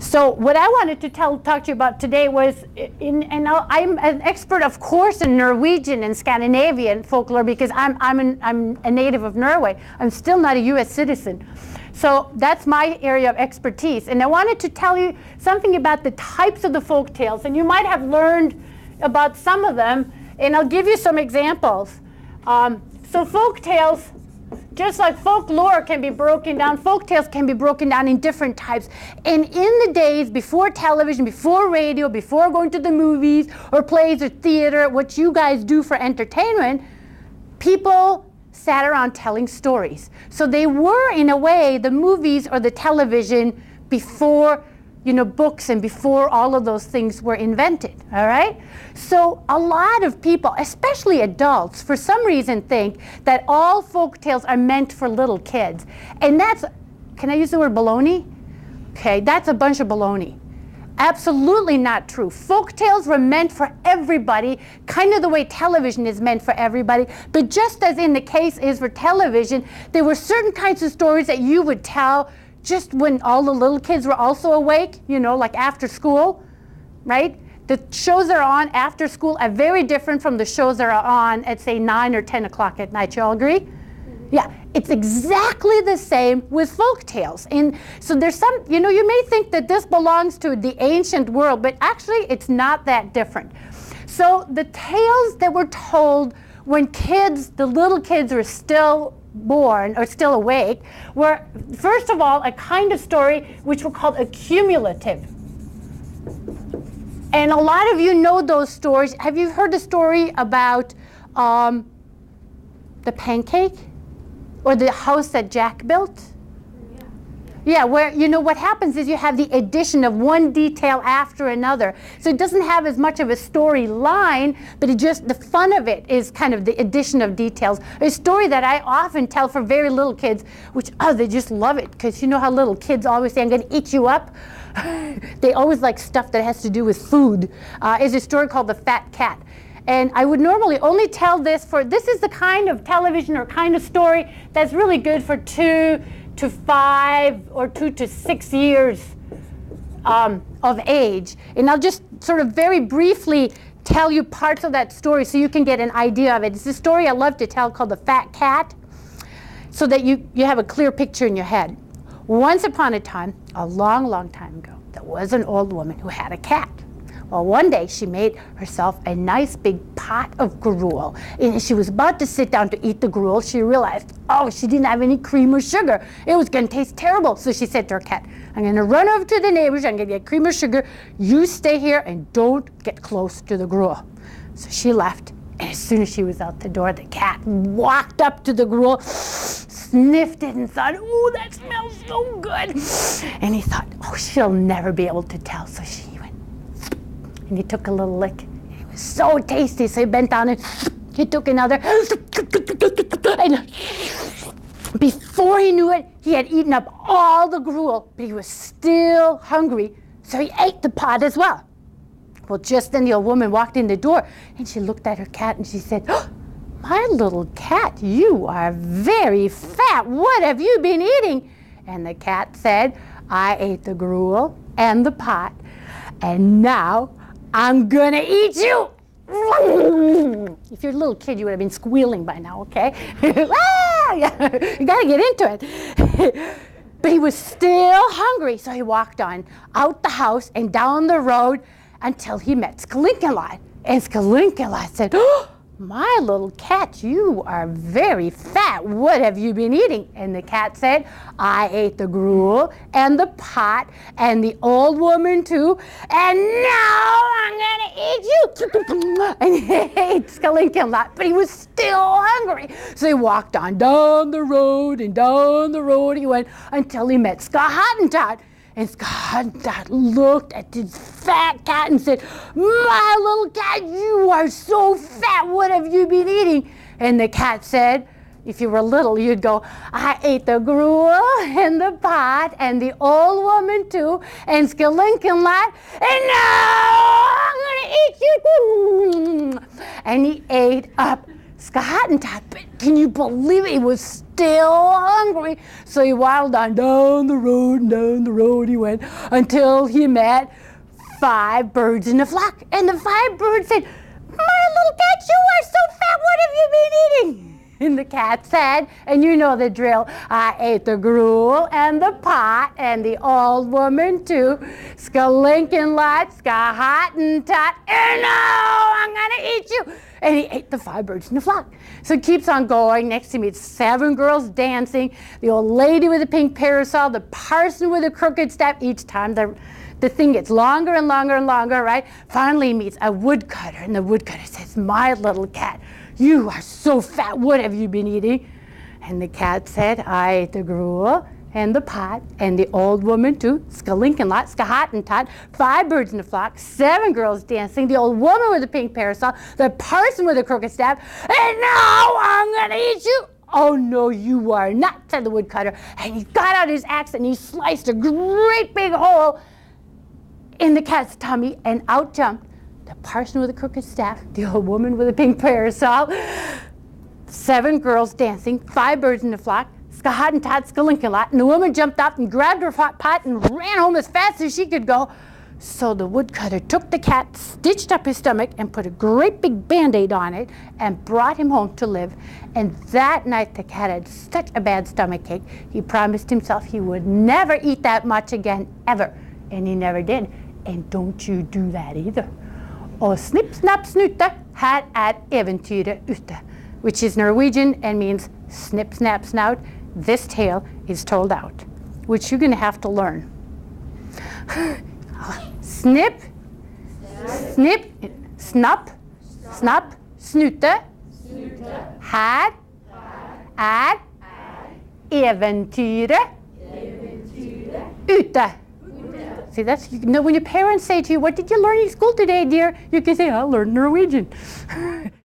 So what I wanted to talk to you about today was, I'm an expert, of course, in Norwegian and Scandinavian folklore because I'm a native of Norway. I'm still not a U.S. citizen. So that's my area of expertise. And I wanted to tell you something about the types of the folk tales. And you might have learned about some of them, and I'll give you some examples. So folk tales, just like folklore can be broken down, folk tales can be broken down in different types. And in the days before television, before radio, before going to the movies or plays or theater, what you guys do for entertainment, people sat around telling stories. So they were, in a way, the movies or the television before, books and before all of those things were invented, all right? So a lot of people, especially adults, for some reason think that all folk tales are meant for little kids. And that's, can I use the word baloney? Okay, that's a bunch of baloney. Absolutely not true. Folk tales were meant for everybody, kind of the way television is meant for everybody. But just as in the case is for television, there were certain kinds of stories that you would tell just when all the little kids were also awake, like after school, right? The shows that are on after school are very different from the shows that are on at, say, 9 or 10 o'clock at night. You all agree? Mm-hmm. Yeah, it's exactly the same with folk tales. And so there's some, you may think that this belongs to the ancient world, but actually it's not that different. So the tales that were told when the little kids were still born or still awake, were, first of all, a kind of story which were called a cumulative. And a lot of you know those stories. Have you heard the story about the pancake or the house that Jack built? Yeah, where, what happens is you have the addition of one detail after another. So it doesn't have as much of a storyline, but the fun of it is kind of the addition of details. A story that I often tell for very little kids, which, they just love it, because you know how little kids always say, I'm going to eat you up? They always like stuff that has to do with food, is a story called The Fat Cat. And I would normally only tell this is the kind of television or kind of story that's really good for 2 to 5 or 2 to 6 years of age. And I'll just sort of very briefly tell you parts of that story so you can get an idea of it. It's a story I love to tell called The Fat Cat, so that you have a clear picture in your head. Once upon a time, a long, long time ago, there was an old woman who had a cat. Well, one day she made herself a nice big pot of gruel. And as she was about to sit down to eat the gruel, she realized, she didn't have any cream or sugar. It was going to taste terrible. So she said to her cat, I'm going to run over to the neighbors, I'm going to get cream or sugar. You stay here and don't get close to the gruel. So she left. And as soon as she was out the door, the cat walked up to the gruel, sniffed it, and thought, ooh, that smells so good. And he thought, she'll never be able to tell. So she went, and he took a little lick. It was so tasty. So he bent down and he took another. And before he knew it, he had eaten up all the gruel, but he was still hungry. So he ate the pot as well. Well, just then the old woman walked in the door, and she looked at her cat, and she said, my little cat, you are very fat. What have you been eating? And the cat said, I ate the gruel and the pot, and now I'm going to eat you. If you're a little kid, you would have been squealing by now, okay? You got to get into it. But he was still hungry, so he walked on out the house and down the road until he met Skalinkalot. And Skalinkalot said, my little cat, you are very fat. What have you been eating? And the cat said, I ate the gruel and the pot and the old woman too, and now I'm gonna eat you. And he ate Skalinkalot, but he was still hungry. So he walked on down the road and down the road he went until he met Skahottentot. And Skahottentot looked at this fat cat and said, my little cat, you are so fat. What have you been eating? And the cat said, if you were little, you'd go, I ate the gruel and the pot and the old woman too and Skalinkalot, and now I'm going to eat you. And he ate up ska hatten but can you believe it? He was still hungry. So he waddled on down the road he went until he met 5 birds in a flock. And the 5 birds said, "My little cat, you are so fat, what have you been eating?" And the cat said, and you know the drill, "I ate the gruel and the pot and the old woman too. Skalinkin lot, ska hottentot, and now I'm gonna eat you." And he ate the 5 birds in the flock. So it keeps on going. Next to me, it's 7 girls dancing, the old lady with the pink parasol, the parson with the crooked staff. Each time the thing gets longer and longer and longer, right? Finally he meets a woodcutter, and the woodcutter says, "My little cat, you are so fat, what have you been eating?" And the cat said, "I ate the gruel and the pot and the old woman too, skalinkin lot, ska hottentot, 5 birds in the flock, 7 girls dancing, the old woman with the pink parasol, the parson with the crooked staff, and now I'm gonna eat you." "Oh no, you are not," said the woodcutter. And he got out his axe and he sliced a great big hole in the cat's tummy, and out jumped the parson with the crooked staff, the old woman with a pink parasol, 7 girls dancing, 5 birds in the flock, ska hottentot, skalinkin lot, and the woman jumped up and grabbed her pot and ran home as fast as she could go. So the woodcutter took the cat, stitched up his stomach, and put a great big Band-Aid on it, and brought him home to live. And that night the cat had such a bad stomachache, he promised himself he would never eat that much again, ever. And he never did. And don't you do that either. Og snipp, snapp, snute, her eventyret ute, which is Norwegian and means snip, snap, snout. This tale is told out, which you're going to have to learn. Snip, snip, snup, snup, snute, her eventyret ute. See, that's, you know, when your parents say to you, "What did you learn in school today, dear?" You can say, "I learned Norwegian."